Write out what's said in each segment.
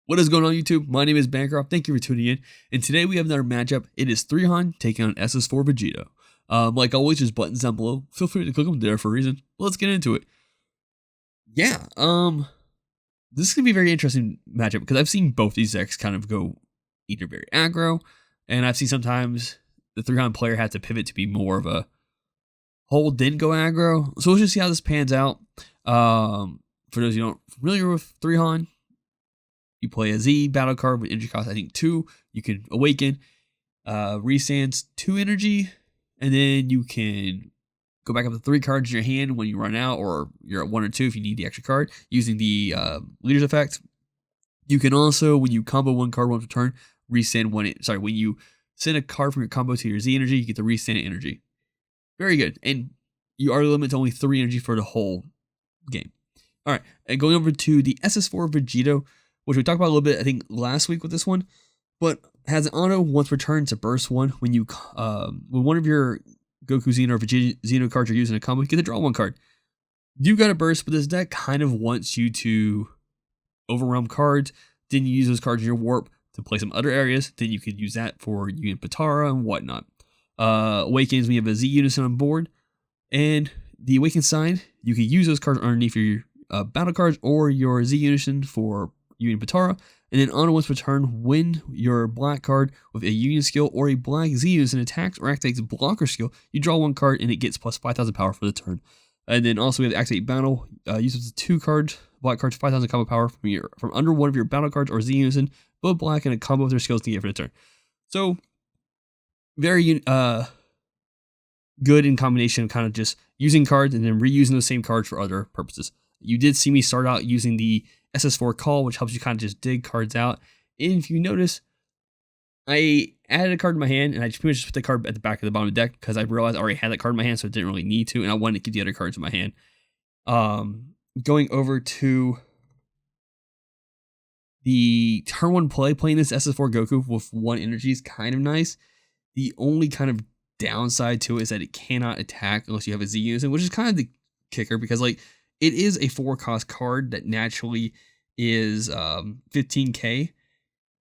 What is going on, YouTube? My name is Bancroft. Thank you for tuning in. And today we have another matchup. It is 3Han taking on SS4 Vegito. Like always, there's buttons down below. Feel free to click them there for a reason. Let's get into it. Yeah, this is gonna be a very interesting matchup because I've seen both these decks kind of go either very aggro, and I've seen sometimes the 3Han player have to pivot to be more of a hold, then go aggro. So let's just see how this pans out. For those who aren't familiar with 3Han, you play a Z battle card with energy cost, I think 2. You can awaken, resands 2 energy, and then you can go back up to 3 cards in your hand when you run out, or you're at 1 or 2 if you need the extra card, using the leader's effect. You can also, when you combo 1 card once per turn, resend when you send a card from your combo to your Z energy, you get the resend energy. Very good. And you are limited to only 3 energy for the whole game. Alright, and going over to the SS4 Vegito, which we talked about a little bit, I think, last week with this one, but has an auto once per turn to burst 1. When you when one of your Goku Xeno or Vegeta Xeno cards are using a combo, you get to draw 1 card. You got a burst, but this deck kind of wants you to overwhelm cards. Then you use those cards in your warp to play some other areas. Then you could use that for Union Patara and whatnot. Awakens, we have a Z Unison on board, and the Awaken side, you can use those cards underneath your battle cards or your Z Unison for Union Patara, and then on once per turn, when your black card with a Union skill or a black Z Unison attacks or activates blocker skill, you draw 1 card and it gets plus 5,000 power for the turn. And then also we have the activate battle, use up to 2 cards, black cards, 5,000 combo power from under one of your battle cards or Z Unison, both black, and a combo with their skills to get for the turn. So very good in combination of kind of just using cards and then reusing those same cards for other purposes. You did see me start out using the SS4 call, which helps you kind of just dig cards out. And if you notice, I added a card in my hand, and I just pretty much put the card at the back of the bottom of the deck because I realized I already had that card in my hand, so I didn't really need to, and I wanted to keep the other cards in my hand. Going over to the turn 1 play, playing this SS4 Goku with 1 energy is kind of nice. The only kind of downside to it is that it cannot attack unless you have a Z Unison, which is kind of the kicker because, like, it is a 4-cost card that naturally is 15k,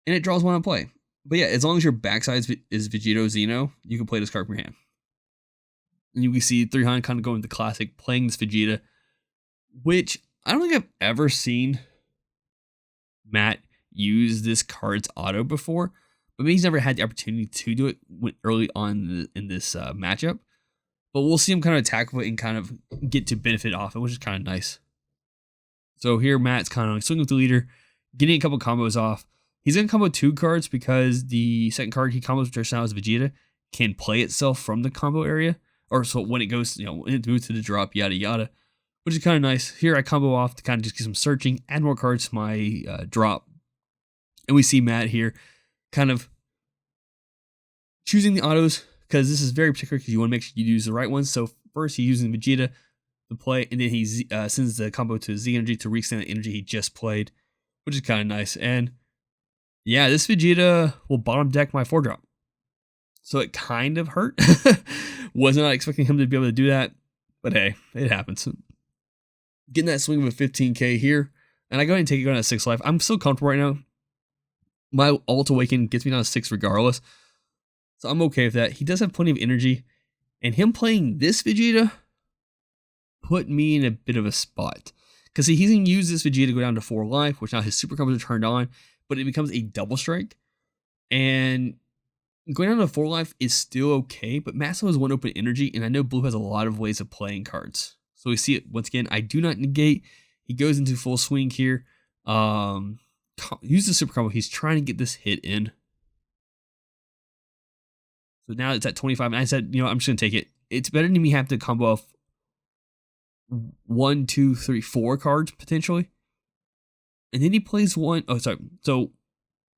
and it draws 1 on play. But yeah, as long as your backside is Vegito Xeno, you can play this card from your hand. And you can see 3Han kind of going the classic, playing this Vegeta, which I don't think I've ever seen Matt use this card's auto before, but maybe he's never had the opportunity to do it early on in this matchup. But we'll see him kind of attack with it and kind of get to benefit off it, which is kind of nice. So here, Matt's kind of like swinging with the leader, getting a couple combos off. He's going to combo 2 cards because the second card he combos, which now is Vegeta, can play itself from the combo area. Or so when it goes, when it moves to the drop, yada yada, which is kind of nice. Here I combo off to kind of just get some searching, add more cards to my drop. And we see Matt here kind of choosing the autos, because this is very particular because you want to make sure you use the right ones. So first he's using Vegeta to play, and then he sends the combo to Z energy to resend the energy he just played, which is kind of nice. And yeah, this Vegeta will bottom deck my 4-drop. So it kind of hurt. Was not expecting him to be able to do that, but hey, it happens. Getting that swing of a 15k here, and I go ahead and take it down to 6 life. I'm so comfortable right now. My ult awaken gets me down to 6 regardless. So I'm okay with that. He does have plenty of energy, and him playing this Vegeta put me in a bit of a spot. Because see, he's going to use this Vegeta to go down to 4 life, which now his super combos are turned on, but it becomes a double strike. And going down to 4 life is still okay, but Masso has 1 open energy, and I know Blue has a lot of ways of playing cards. So we see it once again. I do not negate. He goes into full swing here. Use the super combo. He's trying to get this hit in. So now it's at 25, and I said, I'm just going to take it. It's better than me have to combo off 1, 2, 3, 4 cards, potentially. And then he plays 1. Oh, sorry. So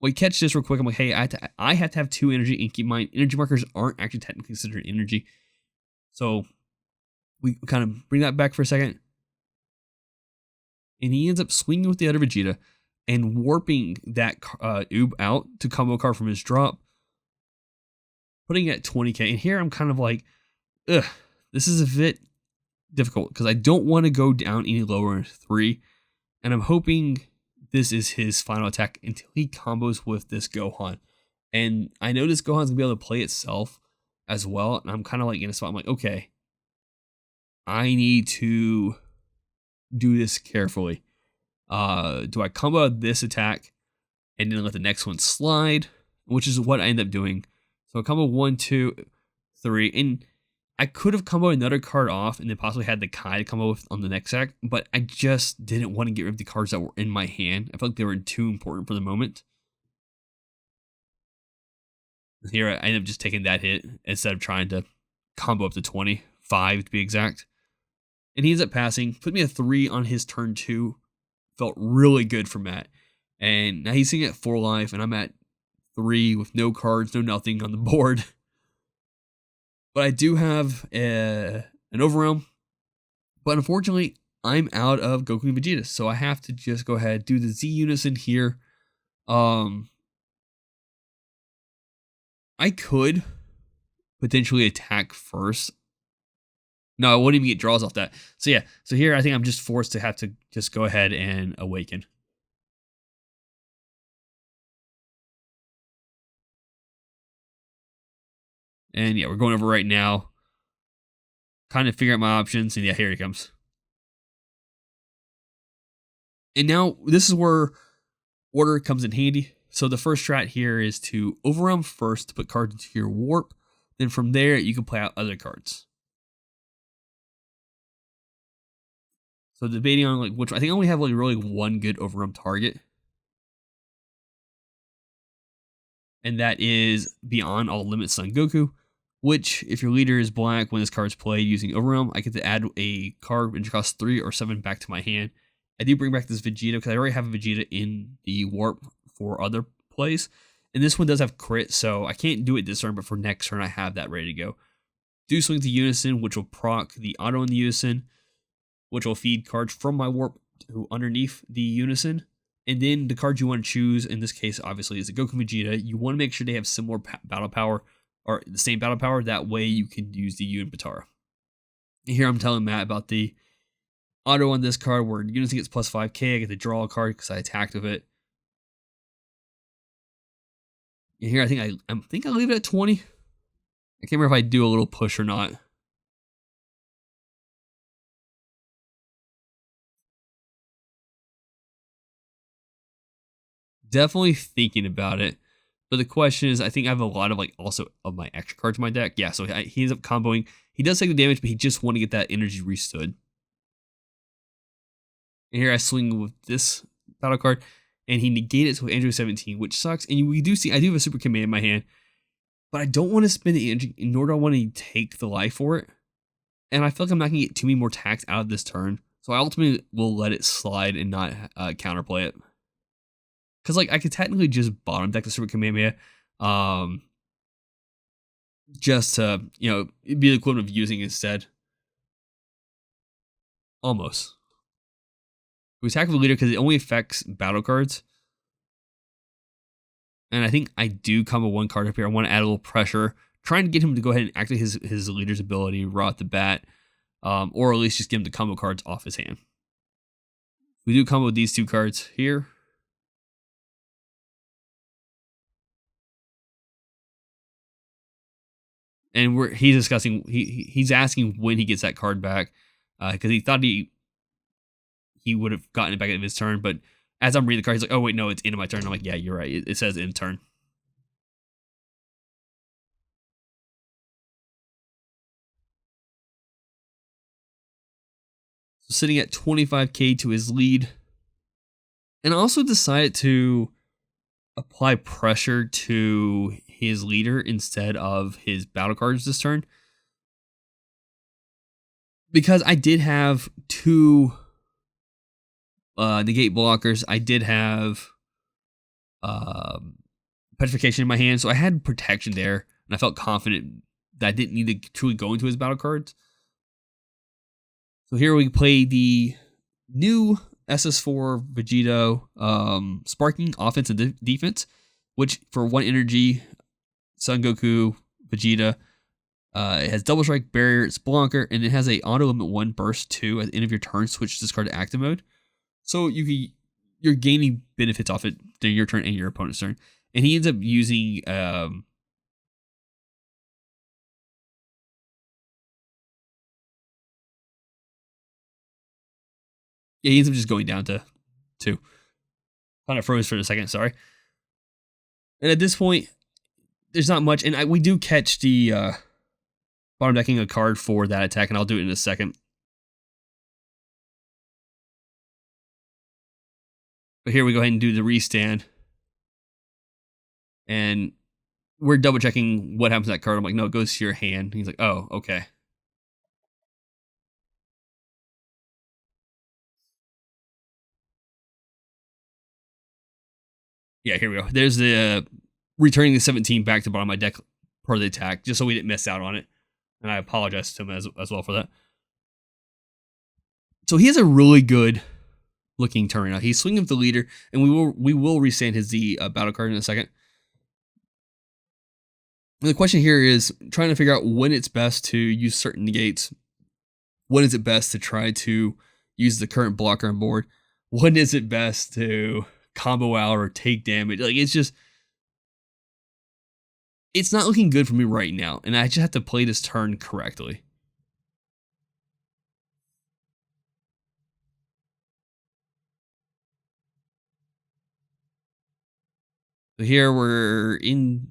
we catch this real quick. I'm like, hey, I have to have 2 energy, and keep in mind, energy markers aren't actually technically considered energy. So we kind of bring that back for a second. And he ends up swinging with the other Vegeta and warping that Oob out to combo card from his drop, putting it at 20k. And here I'm kind of like, this is a bit difficult because I don't want to go down any lower than 3. And I'm hoping this is his final attack until he combos with this Gohan. And I know this Gohan's gonna be able to play itself as well. And I'm kind of like in a spot. I'm like, okay, I need to do this carefully. Do I combo out this attack and then let the next one slide, which is what I end up doing. So I combo 1, 2, 3, and I could have comboed another card off and then possibly had the Kai to combo with on the next attack, but I just didn't want to get rid of the cards that were in my hand. I felt like they were too important for the moment. Here, I ended up just taking that hit instead of trying to combo up to 25 to be exact. And he ends up passing, put me a 3 on his turn 2. Felt really good for Matt. And now he's sitting at 4 life, and I'm at 3 with no cards, no nothing on the board. But I do have an Overwhelm. But unfortunately, I'm out of Goku and Vegeta. So I have to just go ahead, do the Z Unison here. I could potentially attack first. No, I wouldn't even get draws off that. So yeah, so here I think I'm just forced to have to just go ahead and awaken. And yeah, we're going over right now. Kind of figure out my options. And yeah, here he comes. And now this is where order comes in handy. So the first strat here is to overwhelm first to put cards into your warp. Then from there, you can play out other cards. So debating on like which, I think I only have like really one good overwhelm target. And that is Beyond All Limits Son Goku, which if your leader is black when this card is played using overwhelm, I get to add a card which costs 3 or 7 back to my hand. I do bring back this Vegeta because I already have a Vegeta in the warp for other plays. And this one does have crit, so I can't do it this turn, but for next turn I have that ready to go. Do swing to Unison, which will proc the auto in the Unison, which will feed cards from my warp to underneath the Unison. And then the card you want to choose, in this case, obviously, is a Goku Vegeta. You want to make sure they have similar battle power, or the same battle power. That way you can use the U and Batara. And here I'm telling Matt about the auto on this card where Unison gets plus 5k. I get to draw a card because I attacked with it. And here I think I'll leave it at 20. I can't remember if I do a little push or not. Definitely thinking about it. But the question is, I think I have a lot of like also of my extra cards in my deck. Yeah, so he ends up comboing. He does take the damage, but he just want to get that energy restood. And here I swing with this battle card, and he negated it with Android 17, which sucks. And we do see I do have a super command in my hand, but I don't want to spend the energy, nor do I want to take the life for it. And I feel like I'm not going to get too many more attacks out of this turn. So I ultimately will let it slide and not counterplay it. Because like I could technically just bottom deck the Super Kamehameha, just to it'd be the equivalent of using instead. Almost. We attack with the leader because it only affects battle cards, and I think I do combo one card up here. I want to add a little pressure, trying to get him to go ahead and activate his leader's ability right off the bat, or at least just get him the combo cards off his hand. We do combo these two cards here. And he's discussing, he's asking when he gets that card back, because he thought he would have gotten it back at his turn, but as I'm reading the card, he's like, oh wait, no, it's into my turn. I'm like, yeah, you're right. It says in turn. So sitting at 25k to his lead, and also decided to apply pressure to his leader instead of his battle cards this turn, because I did have 2 negate blockers. I did have petrification in my hand, so I had protection there, and I felt confident that I didn't need to truly go into his battle cards. So here we play the new SS4 Vegito sparking offense and defense, which for 1 energy, Son Goku Vegeta, it has double strike, barrier, it's blocker, and it has a auto limit 1 burst 2 at the end of your turn. Switch this card to active mode. So you can you're gaining benefits off it during your turn and your opponent's turn. And he ends up using yeah, he ends up just going down to 2. Kind of froze for a second, sorry. And at this point, there's not much, and we do catch the bottom decking a card for that attack, and I'll do it in a second. But here we go ahead and do the restand. And we're double checking what happens to that card. I'm like, no, it goes to your hand. And he's like, oh, okay. Yeah, here we go. There's the returning the 17 back to the bottom of my deck part of the attack, just so we didn't miss out on it. And I apologize to him as well for that. So he has a really good looking turn out. He's swinging with the leader, and we will restand his battle card in a second. And the question here is trying to figure out when it's best to use certain negates. When is it best to try to use the current blocker on board? When is it best to combo out or take damage? Like, it's not looking good for me right now, and I just have to play this turn correctly. So here we're in,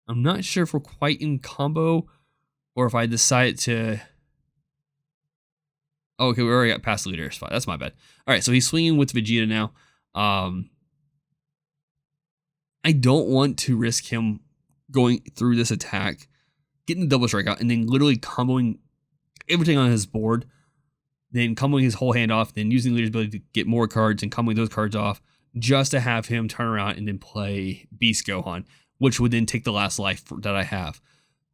I'm not sure if we're quite in combo or if I decide to, oh, okay, we already got past the leader spot. That's my bad. All right, so he's swinging with Vegeta now. I don't want to risk him going through this attack, getting the double strike out, and then literally comboing everything on his board, then comboing his whole hand off, then using the leader's ability to get more cards and comboing those cards off, just to have him turn around and then play Beast Gohan, which would then take the last life that I have.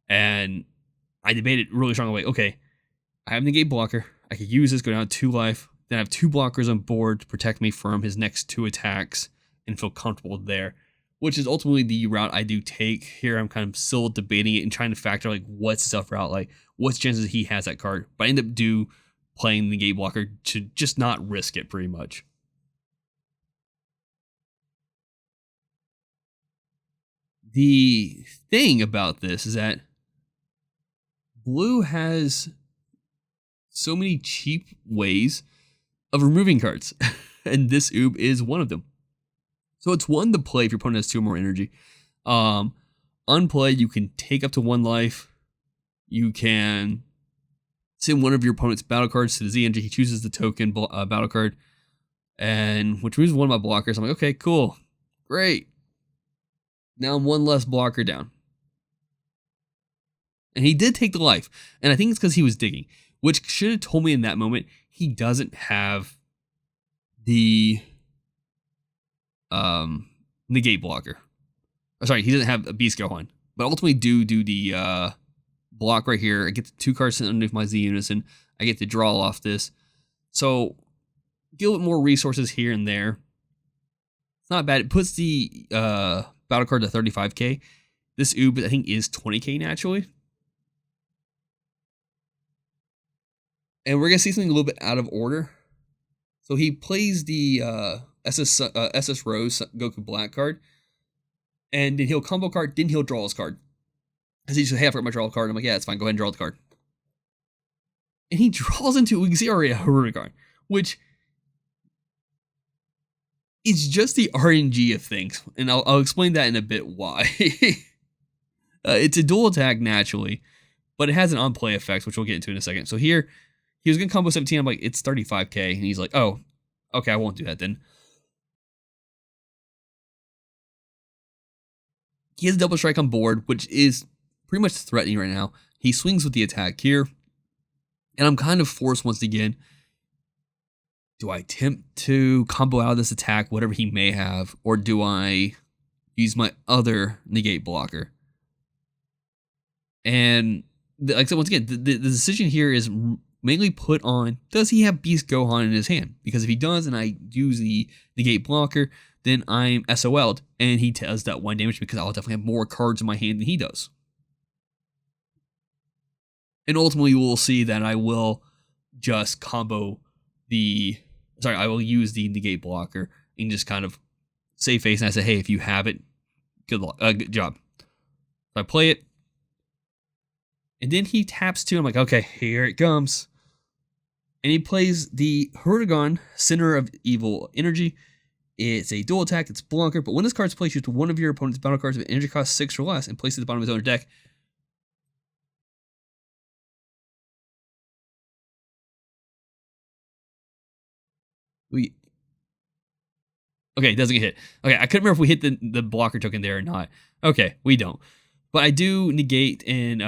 And I debated really strongly, okay, I have negate blocker. I could use this, go down 2 life. Then I have 2 blockers on board to protect me from his next 2 attacks and feel comfortable there, which is ultimately the route I do take. Here I'm kind of still debating it and trying to factor like what's the stuff route, like what's chances he has that card. But I end up playing the negate blocker to just not risk it pretty much. The thing about this is that Blue has so many cheap ways of removing cards, and this Oob is one of them. So it's one to play if your opponent has 2 or more energy. Unplay, you can take up to 1 life. You can send one of your opponent's battle cards to the Z engine. He chooses the token battle card, and which removes one of my blockers. I'm like, okay, cool, great. Now I'm 1 less blocker down. And he did take the life. And I think it's because he was digging, which should have told me in that moment he doesn't have the negate blocker. Sorry, he doesn't have a Beast Gohan. But ultimately do the block right here. I get the 2 cards sent underneath my Z Unison. I get to draw off this. So get a little bit more resources here and there. It's not bad. It puts the battle card to 35k. This Oob, I think, is 20k naturally. And we're going to see something a little bit out of order. So he plays the SS Rose Goku Black card. And then he'll combo card, then he'll draw his card. Because he says, hey, I forgot my draw card. I'm like, yeah, it's fine. Go ahead and draw the card. And he draws into Xeria Haruna card, which is just the RNG of things. And I'll explain that in a bit why. It's a dual attack naturally, but it has an on-play effect, which we'll get into in a second. So here, he was going to combo 17. I'm like, it's 35k. And he's like, oh, okay, I won't do that then. He has a double strike on board, which is pretty much threatening right now. He swings with the attack here. And I'm kind of forced once again. Do I attempt to combo out of this attack, whatever he may have, or do I use my other negate blocker? And like I said, once again, the decision here is mainly put on, does he have Beast Gohan in his hand? Because if he does, and I use the negate blocker, then I'm SOL'd, and he does that 1 damage because I'll definitely have more cards in my hand than he does. And ultimately, we'll see that I will just combo the sorry, I will use the negate blocker and just kind of save face. And I say, hey, if you have it, good luck, good job. So I play it, and then he taps 2. I'm like, okay, here it comes. And he plays the Huragon, Center of Evil Energy. It's a dual attack, it's Blunker, but when this card's placed, choose one of your opponent's battle cards with energy cost 6 or less and place it at the bottom of his own deck. Okay, it doesn't get hit. Okay, I couldn't remember if we hit the blocker token there or not. Okay, we don't. But I do negate and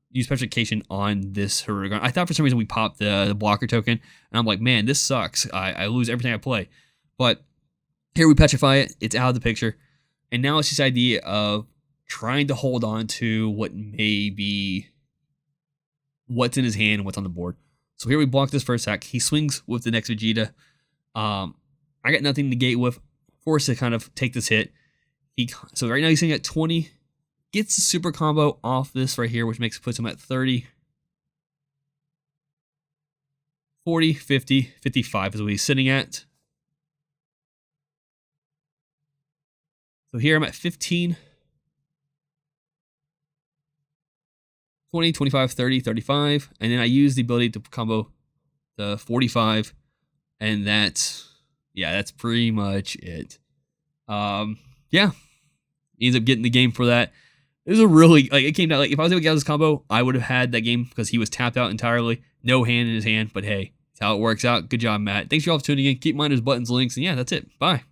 use petrification on this Huragon. I thought for some reason we popped the blocker token, and I'm like, man, this sucks. I lose everything I play. But here we petrify it. It's out of the picture. And now it's this idea of trying to hold on to what may be what's in his hand and what's on the board. So here we block this first attack. He swings with the next Vegeta. I got nothing to negate with. Forced to kind of take this hit. So right now he's sitting at 20. Gets the super combo off this right here, which puts him at 30. 40, 50, 55 is what he's sitting at. So here I'm at 15. 20, 25, 30, 35. And then I use the ability to combo the 45. And that's pretty much it. Yeah. He ends up getting the game for that. It was a really, like, it came down, like, if I was able to get out this combo, I would have had that game because he was tapped out entirely. No hand in his hand, but hey, that's how it works out. Good job, Matt. Thanks for all for tuning in. Keep in mind there's buttons, links, and yeah, that's it. Bye.